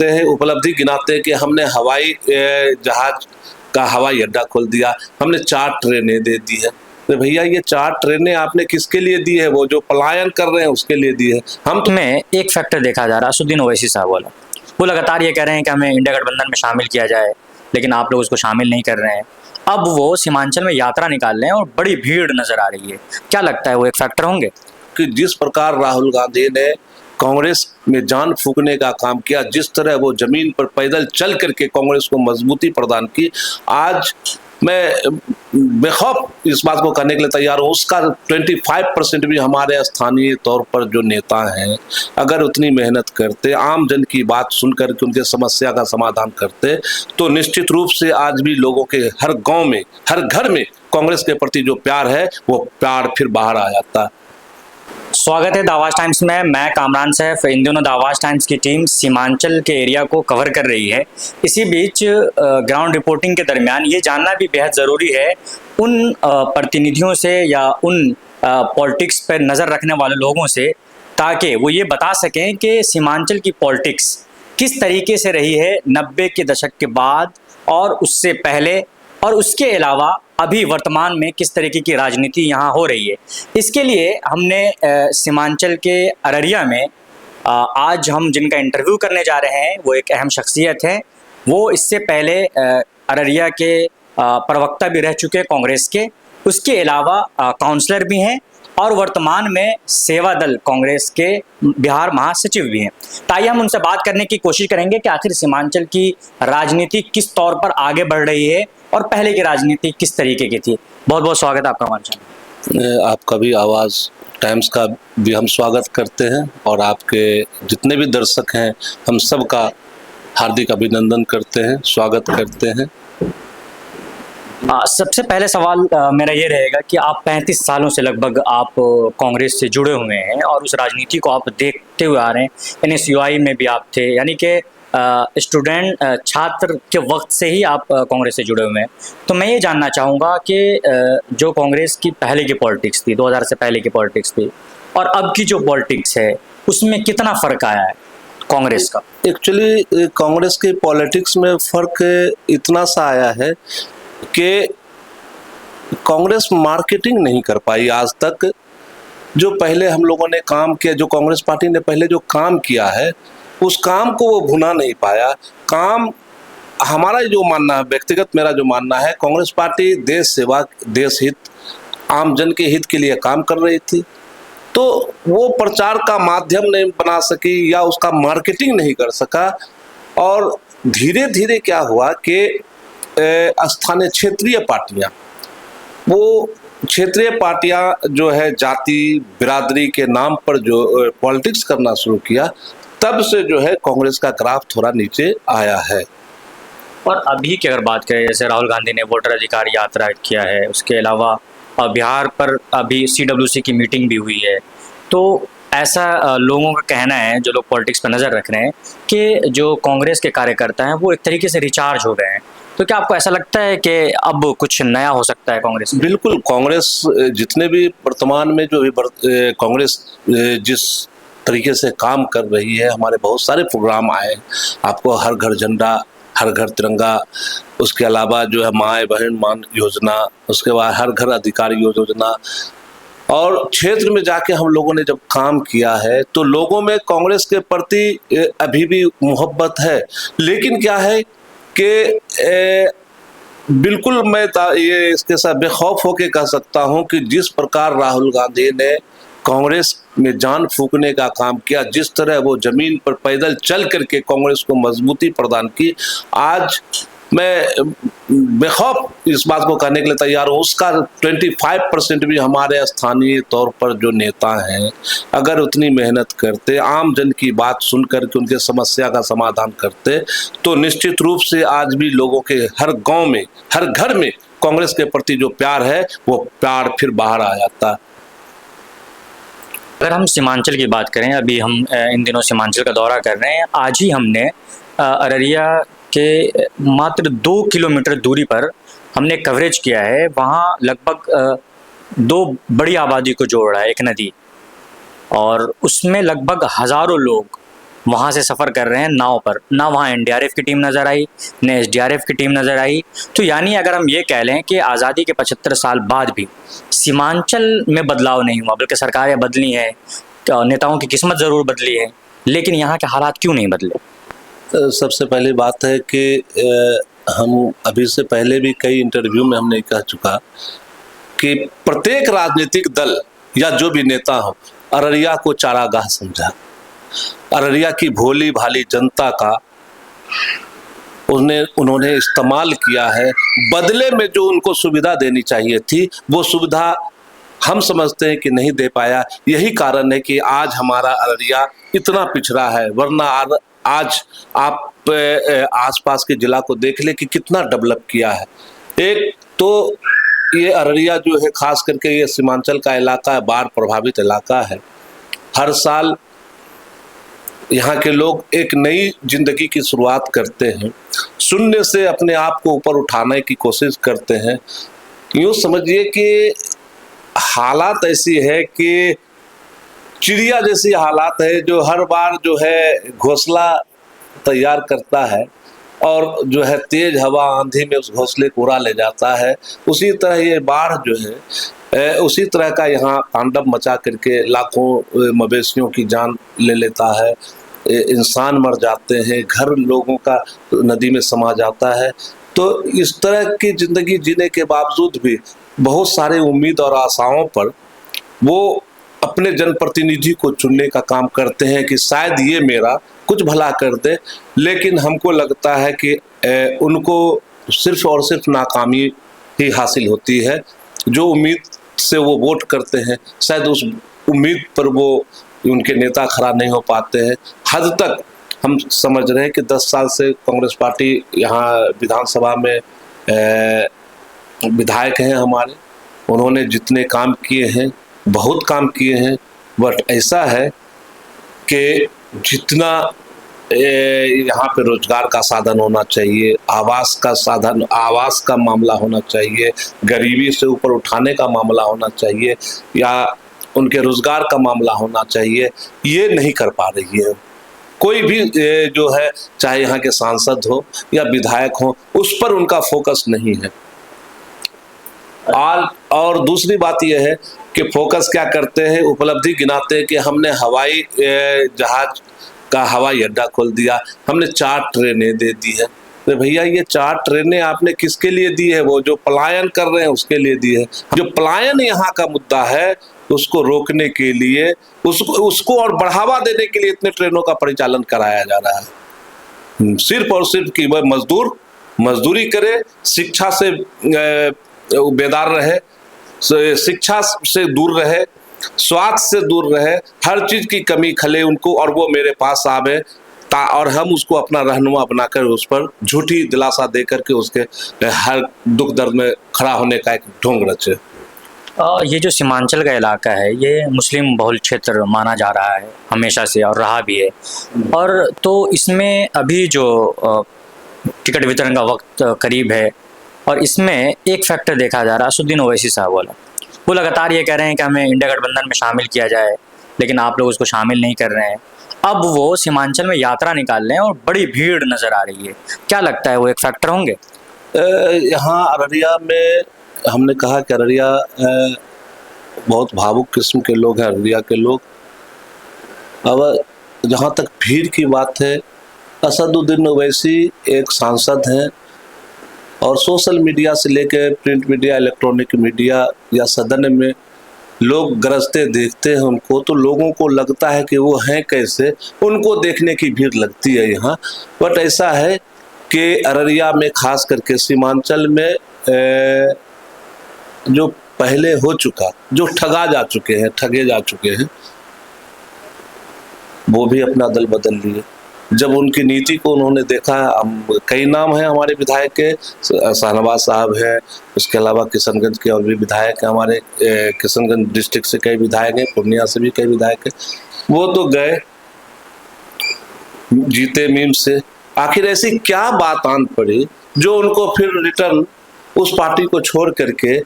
हैं, उपलब्धि गिनाते हैं कि हमने हवाई जहाज का हवाई अड्डा खोल दिया, हमने 4 ट्रेनें दे दी है। तो भैया ये 4 ट्रेनें आपने किसके लिए दी है? वो जो पलायन कर रहे हैं उसके लिए दी है। हम तो में एक फैक्टर देखा जा रहा है, असदुद्दीन ओवैसी साहब वाला। वो लगातार ये कह रहे हैं कि हमें इंडिया गठबंधन में शामिल किया जाए, लेकिन आप लोग उसको शामिल नहीं कर रहे हैं। अब वो सीमांचल में यात्रा निकाल रहे हैं और बड़ी भीड़ नजर आ रही है। क्या लगता है वो एक फैक्टर होंगे? कि जिस प्रकार राहुल गांधी ने कांग्रेस में जान फूंकने का काम किया, जिस तरह वो जमीन पर पैदल चल करके कांग्रेस को मजबूती प्रदान की, आज मैं बेखौफ इस बात को करने के लिए तैयार हूँ, उसका 25% भी हमारे स्थानीय तौर पर जो नेता हैं अगर उतनी मेहनत करते, आम जन की बात सुन करके उनके समस्या का समाधान करते, तो निश्चित रूप से आज भी लोगों के हर गांव में, हर घर में कांग्रेस के प्रति जो प्यार है वो प्यार फिर बाहर आ जाता। स्वागत है द आवाज टाइम्स में। मैं कामरान सैफ। इन दिनों द आवाज टाइम्स की टीम सीमांचल के एरिया को कवर कर रही है। इसी बीच ग्राउंड रिपोर्टिंग के दरमियान ये जानना भी बेहद ज़रूरी है उन प्रतिनिधियों से या उन पॉलिटिक्स पर नज़र रखने वाले लोगों से, ताकि वो ये बता सकें कि सीमांचल की पॉलिटिक्स किस तरीके से रही है 90 के दशक के बाद और उससे पहले, और उसके अलावा अभी वर्तमान में किस तरीके की राजनीति यहाँ हो रही है। इसके लिए हमने सीमांचल के अररिया में आज हम जिनका इंटरव्यू करने जा रहे हैं वो एक अहम शख्सियत है। वो इससे पहले अररिया के प्रवक्ता भी रह चुके हैं कांग्रेस के, उसके अलावा काउंसलर भी हैं और वर्तमान में सेवा दल कांग्रेस के बिहार महासचिव भी हैं। ताकि हम उनसे बात करने की कोशिश करेंगे कि आखिर सीमांचल की राजनीति किस तौर पर आगे बढ़ रही है और पहले की राजनीति किस तरीके की थी। बहुत बहुत स्वागत है आपका हमारे। आपका भी आवाज़ टाइम्स का भी हम स्वागत करते हैं और आपके जितने भी दर्शक हैं हम सब का हार्दिक अभिनंदन करते हैं, स्वागत करते हैं। सबसे पहले सवाल मेरा ये रहेगा कि आप 35 सालों से लगभग आप कांग्रेस से जुड़े हुए हैं और उस राजनीति को आप देखते हुए आ रहे हैं। NSUI में भी आप थे, यानी कि स्टूडेंट छात्र के वक्त से ही आप कांग्रेस से जुड़े हुए हैं। तो मैं ये जानना चाहूँगा कि जो कांग्रेस की पहले की पॉलिटिक्स थी, 2000 से पहले की पॉलिटिक्स थी, और अब की जो पॉलिटिक्स है उसमें कितना फ़र्क आया है कांग्रेस का? एक्चुअली कांग्रेस की पॉलिटिक्स में फ़र्क इतना सा आया है कि कांग्रेस मार्केटिंग नहीं कर पाई आज तक। जो पहले हम लोगों ने काम किया, जो कांग्रेस पार्टी ने पहले जो काम किया है उस काम को वो भुना नहीं पाया। काम हमारा जो मानना है, व्यक्तिगत मेरा जो मानना है, कांग्रेस पार्टी देश सेवा, देश हित, आम जन के हित के लिए काम कर रही थी, तो वो प्रचार का माध्यम नहीं बना सकी या उसका मार्केटिंग नहीं कर सका। और धीरे धीरे क्या हुआ कि स्थानीय क्षेत्रीय पार्टियां, वो क्षेत्रीय पार्टियां जो है जाति बिरादरी के नाम पर जो पॉलिटिक्स करना शुरू किया, तब से जो है कांग्रेस का ग्राफ थोड़ा नीचे आया है। और अभी की अगर बात करें, जैसे राहुल गांधी ने वोटर अधिकार यात्रा किया है, उसके अलावा बिहार पर अभी CWC की मीटिंग भी हुई है, तो ऐसा लोगों का कहना है, जो लोग पॉलिटिक्स पर नज़र रख रहे हैं, कि जो कांग्रेस के कार्यकर्ता हैं वो एक तरीके से रिचार्ज हो गए हैं। तो क्या आपको ऐसा लगता है कि अब कुछ नया हो सकता है कांग्रेस में? बिल्कुल, कांग्रेस जितने भी वर्तमान में जो भी कांग्रेस जिस तरीके से काम कर रही है, हमारे बहुत सारे प्रोग्राम आए, आपको हर घर झंडा, हर घर तिरंगा, उसके अलावा जो है माँ बहन मान योजना, उसके बाद हर घर अधिकारी योजना, और क्षेत्र में जाके हम लोगों ने जब काम किया है तो लोगों में कांग्रेस के प्रति अभी भी मोहब्बत है। लेकिन क्या है कि बिल्कुल मैं ये इसके साथ बेखौफ होकर कह सकता हूं कि जिस प्रकार राहुल गांधी ने कांग्रेस में जान फूंकने का काम किया, जिस तरह वो जमीन पर पैदल चल करके कांग्रेस को मजबूती प्रदान की, आज मैं बेखौफ इस बात को करने के लिए तैयार हूँ, उसका 25% भी हमारे स्थानीय तौर पर जो नेता हैं अगर उतनी मेहनत करते, आम जन की बात सुन करके उनके समस्या का समाधान करते, तो निश्चित रूप से आज भी लोगों के हर गांव में, हर घर में कांग्रेस के प्रति जो प्यार है वो प्यार फिर बाहर आ जाता। अगर हम सीमांचल की बात करें, अभी हम इन दिनों सीमांचल का दौरा कर रहे हैं। आज ही हमने अररिया के मात्र 2 किलोमीटर दूरी पर हमने कवरेज किया है। वहाँ लगभग 2 बड़ी आबादी को जोड़ रहा है एक नदी, और उसमें लगभग हज़ारों लोग वहाँ से सफ़र कर रहे हैं नाव पर, ना वहाँ एनडीआरएफ की टीम नज़र आई, न एसडीआरएफ की टीम नज़र आई। तो यानी अगर हम ये कह लें कि आज़ादी के 75 साल बाद भी सीमांचल में बदलाव नहीं हुआ, बल्कि सरकारें बदली हैं, नेताओं की किस्मत ज़रूर बदली है, लेकिन यहाँ के हालात क्यों नहीं बदले? सबसे पहली बात है कि हम अभी से पहले भी कई इंटरव्यू में हमने कह चुका कि प्रत्येक राजनीतिक दल या जो भी नेता हो अररिया को चारागाह समझा। अररिया की भोली भाली जनता का उन्होंने इस्तेमाल किया है। बदले में जो उनको सुविधा देनी चाहिए थी वो सुविधा हम समझते हैं कि नहीं दे पाया। यही कारण है कि आज हमारा अररिया इतना पिछड़ा है, वरना आज आप आसपास के जिला को देख ले कि कितना डेवलप किया है। एक तो ये अररिया जो है, खास करके ये सीमांचल का इलाका है, बाढ़ प्रभावित इलाका है। हर साल यहाँ के लोग एक नई जिंदगी की शुरुआत करते हैं, शून्य से अपने आप को ऊपर उठाने की कोशिश करते हैं। यूँ समझिए कि हालात ऐसी है कि चिड़िया जैसी हालात है, जो हर बार जो है घोंसला तैयार करता है और जो है तेज हवा आंधी में उस घोंसले को उड़ा ले जाता है। उसी तरह ये बाढ़ जो है उसी तरह का यहाँ तांडव मचा करके लाखों मवेशियों की जान ले लेता है। इंसान मर जाते हैं, घर लोगों का नदी में समा जाता है। तो इस तरह की जिंदगी जीने के बावजूद भी बहुत सारे उम्मीद और आशाओं पर वो अपने जनप्रतिनिधि को चुनने का काम करते हैं कि शायद ये मेरा कुछ भला कर दे, लेकिन हमको लगता है कि उनको सिर्फ और सिर्फ नाकामी ही हासिल होती है। जो उम्मीद से वो वोट करते हैं, शायद उस उम्मीद पर वो उनके नेता खड़ा नहीं हो पाते हैं। हद तक हम समझ रहे हैं कि 10 साल से कांग्रेस पार्टी यहाँ विधानसभा में विधायक हैं हमारे, उन्होंने जितने काम किए हैं बहुत काम किए हैं, बट ऐसा है कि जितना यहाँ पे रोजगार का साधन होना चाहिए, आवास का साधन, आवास का मामला होना चाहिए, गरीबी से ऊपर उठाने का मामला होना चाहिए, या उनके रोजगार का मामला होना चाहिए, ये नहीं कर पा रही है। कोई भी जो है, चाहे यहाँ के सांसद हो या विधायक हो, उस पर उनका फोकस नहीं है। और दूसरी बात यह है कि फोकस क्या करते हैं, उपलब्धि गिनाते हैं कि हमने हवाई जहाज का हवाई अड्डा खोल दिया, हमने 4 ट्रेनें दे दी है। तो भैया ये 4 ट्रेनें आपने किसके लिए दी है? वो जो पलायन कर रहे हैं उसके लिए दी है। जो पलायन यहाँ का मुद्दा है उसको रोकने के लिए, उसको और बढ़ावा देने के लिए इतने ट्रेनों का परिचालन कराया जा रहा है। सिर्फ और सिर्फ कि वह मजदूरी करे, शिक्षा से बेदार रहे, शिक्षा से दूर रहे, स्वास्थ्य से दूर रहे, हर चीज की कमी खले उनको, और वो मेरे पास आवे और हम उसको अपना रहनुमा बनाकर उस पर झूठी दिलासा दे करके उसके हर दुख दर्द में खड़ा होने का एक ढोंग रचे। ये जो सीमांचल का इलाका है, ये मुस्लिम बहुल क्षेत्र माना जा रहा है हमेशा से, और रहा भी है। और तो इसमें अभी जो टिकट वितरण का वक्त करीब है, और इसमें एक फैक्टर देखा जा रहा है, असदुद्दीन ओवैसी साहब वाला, वो लगातार ये कह रहे हैं कि हमें इंडिया गठबंधन में शामिल किया जाए, लेकिन आप लोग उसको शामिल नहीं कर रहे हैं। अब वो सीमांचल में यात्रा निकाल रहे हैं और बड़ी भीड़ नज़र आ रही है। क्या लगता है वो एक फैक्टर होंगे? यहाँ अररिया में हमने कहा कि अररिया बहुत भावुक किस्म के लोग हैं, अररिया के लोग। अब जहाँ तक भीड़ की बात है, असदुद्दीन ओवैसी एक सांसद हैं, और सोशल मीडिया से लेकर प्रिंट मीडिया, इलेक्ट्रॉनिक मीडिया या सदन में लोग गरजते देखते हैं उनको, तो लोगों को लगता है कि वो हैं कैसे, उनको देखने की भीड़ लगती है यहाँ। बट ऐसा है कि अररिया में, खास करके सीमांचल में, जो पहले हो चुका, जो ठगे जा चुके हैं, वो भी अपना दल बदल लिए। जब उनकी नीति को उन्होंने देखा, कई नाम हैं हमारे विधायक के, शाहनवाज साहब हैं, उसके अलावा किशनगंज के और भी विधायक हैं हमारे, किशनगंज डिस्ट्रिक्ट से कई विधायक हैं, पूर्णिया से भी कई विधायक हैं। वो तो गए, जीते मीम से। आखिर ऐसी क्या बात आन पड़ी जो उनको फिर रिटर्न उस पार्टी को छोड़ करके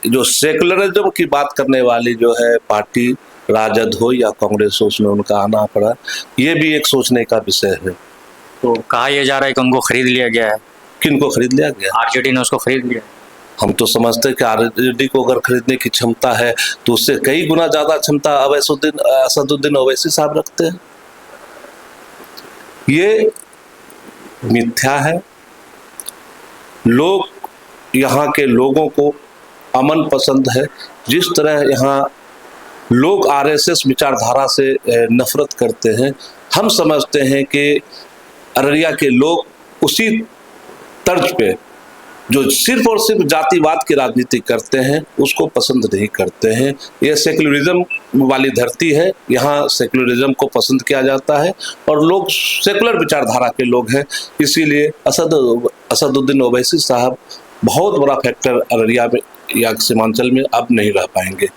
जो सेकुलरिज्म की बात करने वाली जो है पार्टी, राजद हो या कांग्रेस हो, उसमें उनका आना पड़ा, ये भी एक सोचने का विषय है। तो कहा यह जा रहा है कि उनको खरीद लिया गया है, किनको खरीद लिया गया? आरजेडी ने उसको खरीद लिया है। हम तो समझते हैं कि आरजेडी को अगर खरीदने की क्षमता है तो उससे कई गुना ज्यादा क्षमता असदुद्दीन ओवैसी साहब रखते हैं। ये मिथ्या है। लोग, यहाँ के लोगों को अमन पसंद है। जिस तरह यहाँ लोग आरएसएस विचारधारा से नफरत करते हैं, हम समझते हैं कि अररिया के लोग उसी तर्ज पे जो सिर्फ और सिर्फ जातिवाद की राजनीति करते हैं उसको पसंद नहीं करते हैं। यह सेकुलरिज्म वाली धरती है, यहाँ सेकुलरिज्म को पसंद किया जाता है और लोग सेकुलर विचारधारा के लोग हैं। इसीलिए असदुद्दीन ओवैसी साहब बहुत बड़ा फैक्टर अररिया में या सीमांचल में अब नहीं रह पाएंगे।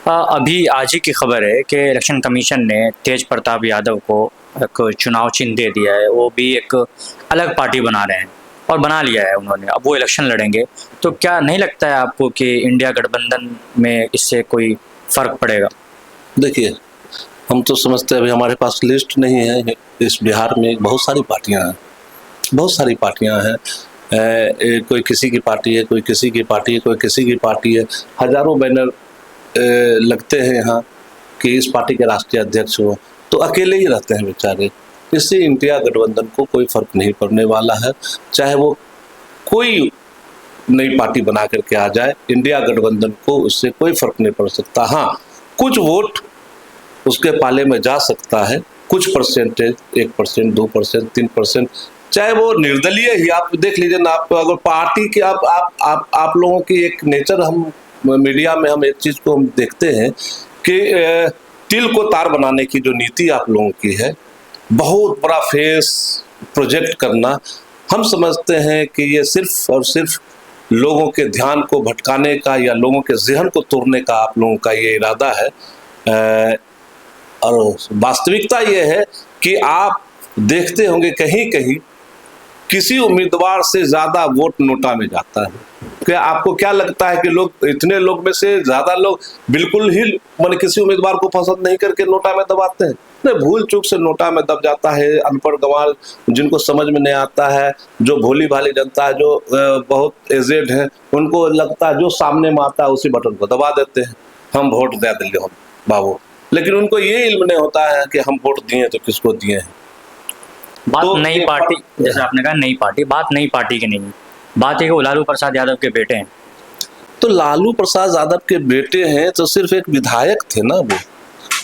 अभी आज ही की खबर है कि इलेक्शन कमीशन ने तेज प्रताप यादव को एक चुनाव चिन्ह दे दिया है। वो भी एक अलग पार्टी बना रहे हैं और बना लिया है उन्होंने, अब वो इलेक्शन लड़ेंगे। तो क्या नहीं लगता है आपको कि इंडिया गठबंधन में इससे कोई फर्क पड़ेगा? देखिए, हम तो समझते हैं, अभी हमारे पास लिस्ट नहीं है। इस बिहार में बहुत सारी पार्टियां हैं, बहुत सारी पार्टियां हैं। कोई किसी की पार्टी है, कोई किसी की पार्टी है, कोई किसी की पार्टी है। हजारों बैनर लगते हैं यहाँ कि इस पार्टी के राष्ट्रीय अध्यक्ष हो, तो अकेले ही रहते हैं बेचारे। इससे इंडिया गठबंधन को कोई फर्क नहीं पड़ने वाला है। चाहे वो कोई नई पार्टी बना करके आ जाए, इंडिया गठबंधन को उससे कोई फर्क नहीं पड़ सकता। हाँ, कुछ वोट उसके पाले में जा सकता है, कुछ परसेंटेज, 1%, 2%, 3%, चाहे वो निर्दलीय ही। आप देख लीजिए ना, आप अगर पार्टी के आप लोगों की एक नेचर, हम मीडिया में हम एक चीज को हम देखते हैं कि तिल को तार बनाने की जो नीति आप लोगों की है, बहुत बड़ा फेस प्रोजेक्ट करना, हम समझते हैं कि ये सिर्फ और सिर्फ लोगों के ध्यान को भटकाने का या लोगों के ज़हन को तोड़ने का आप लोगों का ये इरादा है। और वास्तविकता ये है कि आप देखते होंगे कहीं कहीं किसी उम्मीदवार से ज़्यादा वोट नोटा में जाता है। क्या आपको क्या लगता है कि लोग, इतने लोग में से ज़्यादा लोग बिल्कुल ही माने किसी उम्मीदवार को पसंद नहीं करके नोटा में दबाते हैं? नहीं, भूल चूक से नोटा में दब जाता है। अनपढ़ गंवार, जिनको समझ में नहीं आता है, जो भोली भाली जनता है, जो बहुत एजेड है, उनको लगता है जो सामने में आता है उसी बटन को दबा देते हैं, हम वोट दे देंगे हम बाबू। लेकिन उनको ये इल्म नहीं होता है कि हम वोट दिए तो किसको दिए हैं। बात तो नई पार्टी, जैसे आपने कहा नई पार्टी, बात नई पार्टी की नहीं है, बात है कि वो लालू प्रसाद यादव के बेटे हैं। तो लालू प्रसाद यादव के बेटे हैं तो सिर्फ एक विधायक थे ना वो,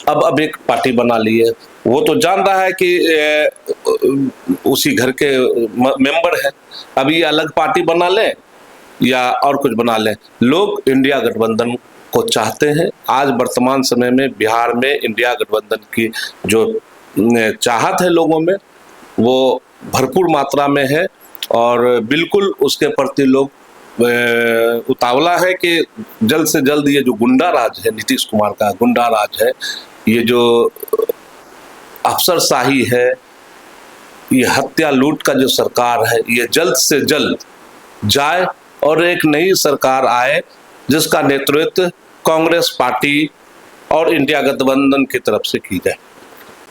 अब एक पार्टी बना ली है। वो तो जान रहा है कि उसी घर के मेंबर है, अभी अलग पार्टी बना ले या और कुछ बना ले। लोग इंडिया गठबंधन को चाहते हैं। आज वर्तमान समय में बिहार में इंडिया गठबंधन की जो चाहत है लोगों में, वो भरपूर मात्रा में है और बिल्कुल उसके प्रति लोग उतावला है कि जल्द से जल्द ये जो गुंडा राज है, नीतीश कुमार का गुंडा राज है, ये जो अफसरशाही है, ये हत्या लूट का जो सरकार है, ये जल्द से जल्द जाए और एक नई सरकार आए जिसका नेतृत्व कांग्रेस पार्टी और इंडिया गठबंधन की तरफ से की जाए।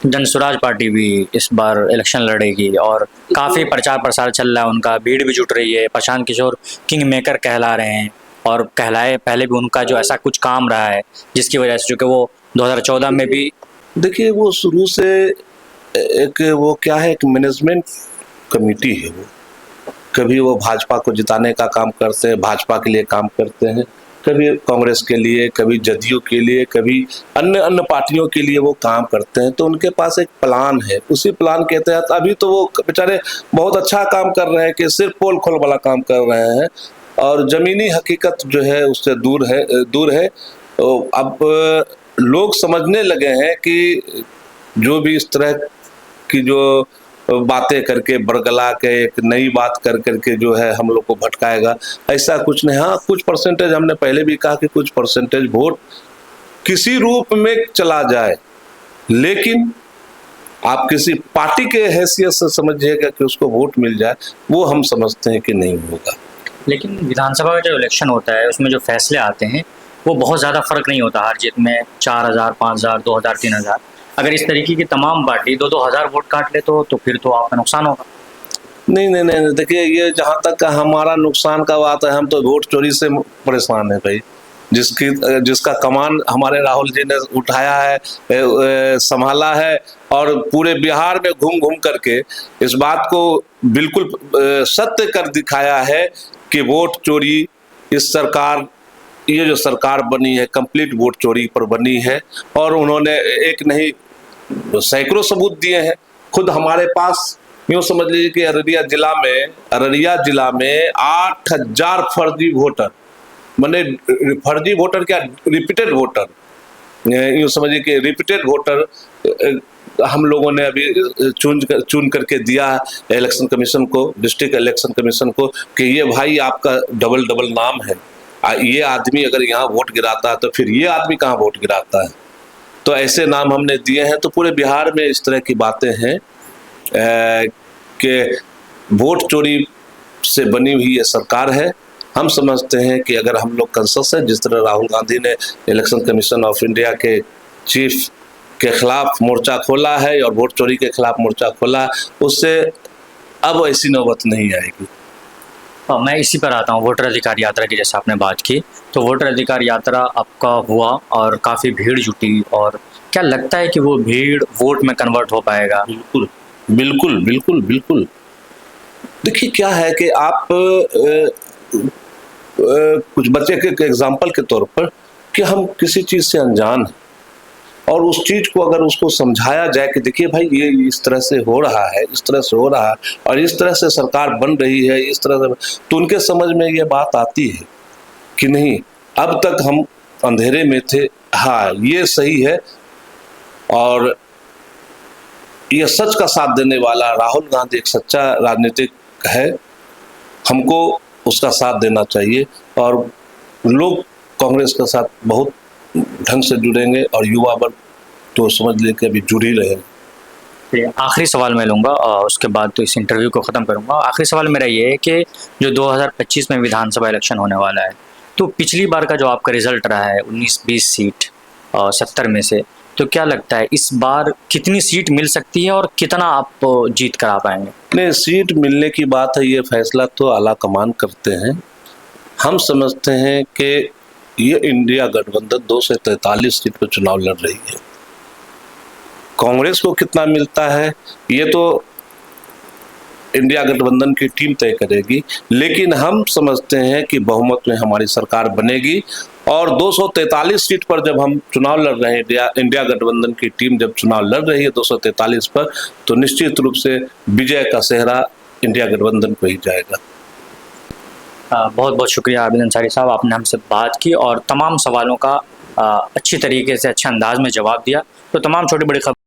जनसुराज पार्टी भी इस बार इलेक्शन लड़ेगी और काफ़ी प्रचार प्रसार चल रहा है उनका, भीड़ भी जुट रही है। प्रशांत किशोर किंग मेकर कहला रहे हैं और कहलाए पहले भी उनका जो ऐसा कुछ काम रहा है जिसकी वजह से, चूँकि वो 2014 में भी, देखिए वो शुरू से एक वो क्या है, एक मैनेजमेंट कमेटी है। वो कभी वो भाजपा को जिताने का काम करते हैं, भाजपा के लिए काम करते हैं, कभी कांग्रेस के लिए, कभी जदयू के लिए, कभी अन्य पार्टियों के लिए वो काम करते हैं। तो उनके पास एक प्लान है, उसी प्लान के तहत अभी तो वो बेचारे बहुत अच्छा काम कर रहे हैं कि सिर्फ पोल खोल वाला काम कर रहे हैं और जमीनी हकीकत जो है उससे दूर है। तो अब लोग समझने लगे हैं कि जो भी इस तरह की जो बातें करके बरगला के एक नई बात कर करके जो है हम लोग को भटकाएगा, ऐसा कुछ नहीं। हाँ, कुछ परसेंटेज, हमने पहले भी कहा कि कुछ परसेंटेज वोट किसी रूप में चला जाए, लेकिन आप किसी पार्टी के हैसियत से समझिएगा कि उसको वोट मिल जाए, वो हम समझते हैं कि नहीं होगा। लेकिन विधानसभा का जो इलेक्शन होता है उसमें जो फैसले आते हैं वो बहुत ज़्यादा फर्क नहीं होता हर जीत में, 4,000, 5,000, 2,000, 3,000। अगर इस तरीके की तमाम पार्टी 2-2 हज़ार वोट काट ले तो फिर तो आपका नुकसान होगा। नहीं नहीं नहीं, देखिए ये जहाँ तक हमारा नुकसान का बात है, हम तो वोट चोरी से परेशान है भाई। जिसका कमान हमारे राहुल जी ने उठाया है, संभाला है, और पूरे बिहार में घूम घूम करके इस बात को बिल्कुल सत्य कर दिखाया है कि वोट चोरी, इस सरकार, ये जो सरकार बनी है कंप्लीट वोट चोरी पर बनी है। और उन्होंने एक नहीं सैकड़ों सबूत दिए हैं। खुद हमारे पास यूँ समझ लीजिए कि अररिया जिला में 8,000 फर्जी वोटर, माने फर्जी वोटर क्या, रिपीटेड वोटर, यूँ समझिए कि रिपीटेड वोटर हम लोगों ने अभी चुन करके दिया है इलेक्शन कमीशन को, डिस्ट्रिक्ट इलेक्शन कमीशन को, कि ये भाई आपका डबल नाम है। ये आदमी अगर यहाँ वोट गिराता है तो फिर ये आदमी कहाँ वोट गिराता है। तो ऐसे नाम हमने दिए हैं। तो पूरे बिहार में इस तरह की बातें हैं कि वोट चोरी से बनी हुई ये सरकार है। हम समझते हैं कि अगर हम लोग कंसस है, जिस तरह राहुल गांधी ने इलेक्शन कमीशन ऑफ इंडिया के चीफ के खिलाफ मोर्चा खोला है और वोट चोरी के खिलाफ मोर्चा खोला, उससे अब ऐसी नौबत नहीं आएगी। मैं इसी पर आता हूँ, वोटर अधिकार यात्रा की जैसे आपने बात की, तो वोटर अधिकार यात्रा आपका हुआ और काफ़ी भीड़ जुटी, और क्या लगता है कि वो भीड़ वोट में कन्वर्ट हो पाएगा? बिल्कुल बिल्कुल बिल्कुल बिल्कुल। देखिए क्या है कि आप कुछ बच्चे के एग्जाम्पल के तौर पर कि हम किसी चीज़ से अनजान हैं और उस चीज़ को अगर उसको समझाया जाए कि देखिए भाई ये इस तरह से हो रहा है, इस तरह से हो रहा है और इस तरह से सरकार बन रही है, इस तरह से, तो उनके समझ में ये बात आती है कि नहीं, अब तक हम अंधेरे में थे, हाँ ये सही है। और ये सच का साथ देने वाला राहुल गांधी एक सच्चा राजनीतिक है, हमको उसका साथ देना चाहिए और लोग कांग्रेस के साथ बहुत ढंग से जुड़ेंगे और युवा वर्ग तो समझ ले कि अभी जुड़ ही रहेंगे। आखिरी सवाल मैं लूँगा और उसके बाद तो इस इंटरव्यू को ख़त्म करूँगा। आखिरी सवाल मेरा ये है कि जो 2025 में विधानसभा इलेक्शन होने वाला है, तो पिछली बार का जो आपका रिजल्ट रहा है 19-20 सीट 70 में से, तो क्या लगता है इस बार कितनी सीट मिल सकती है और कितना आप जीत कर आ पाएंगे? नहीं, सीट मिलने की बात है, ये फैसला तो आला कमान करते हैं। हम समझते हैं कि ये इंडिया गठबंधन 243 सीट पर चुनाव लड़ रही है। कांग्रेस को कितना मिलता है ये तो इंडिया गठबंधन की टीम तय करेगी, लेकिन हम समझते हैं कि बहुमत में हमारी सरकार बनेगी और 243 सीट पर जब हम चुनाव लड़ रहे हैं, इंडिया गठबंधन की टीम जब चुनाव लड़ रही है 243 पर, तो निश्चित रूप से विजय का सेहरा इंडिया गठबंधन को ही जाएगा। बहुत बहुत शुक्रिया आबिद अंसारी साहब, आपने हमसे बात की और तमाम सवालों का अच्छी तरीके से अच्छे अंदाज में जवाब दिया। तो तमाम छोटी बड़ी खबर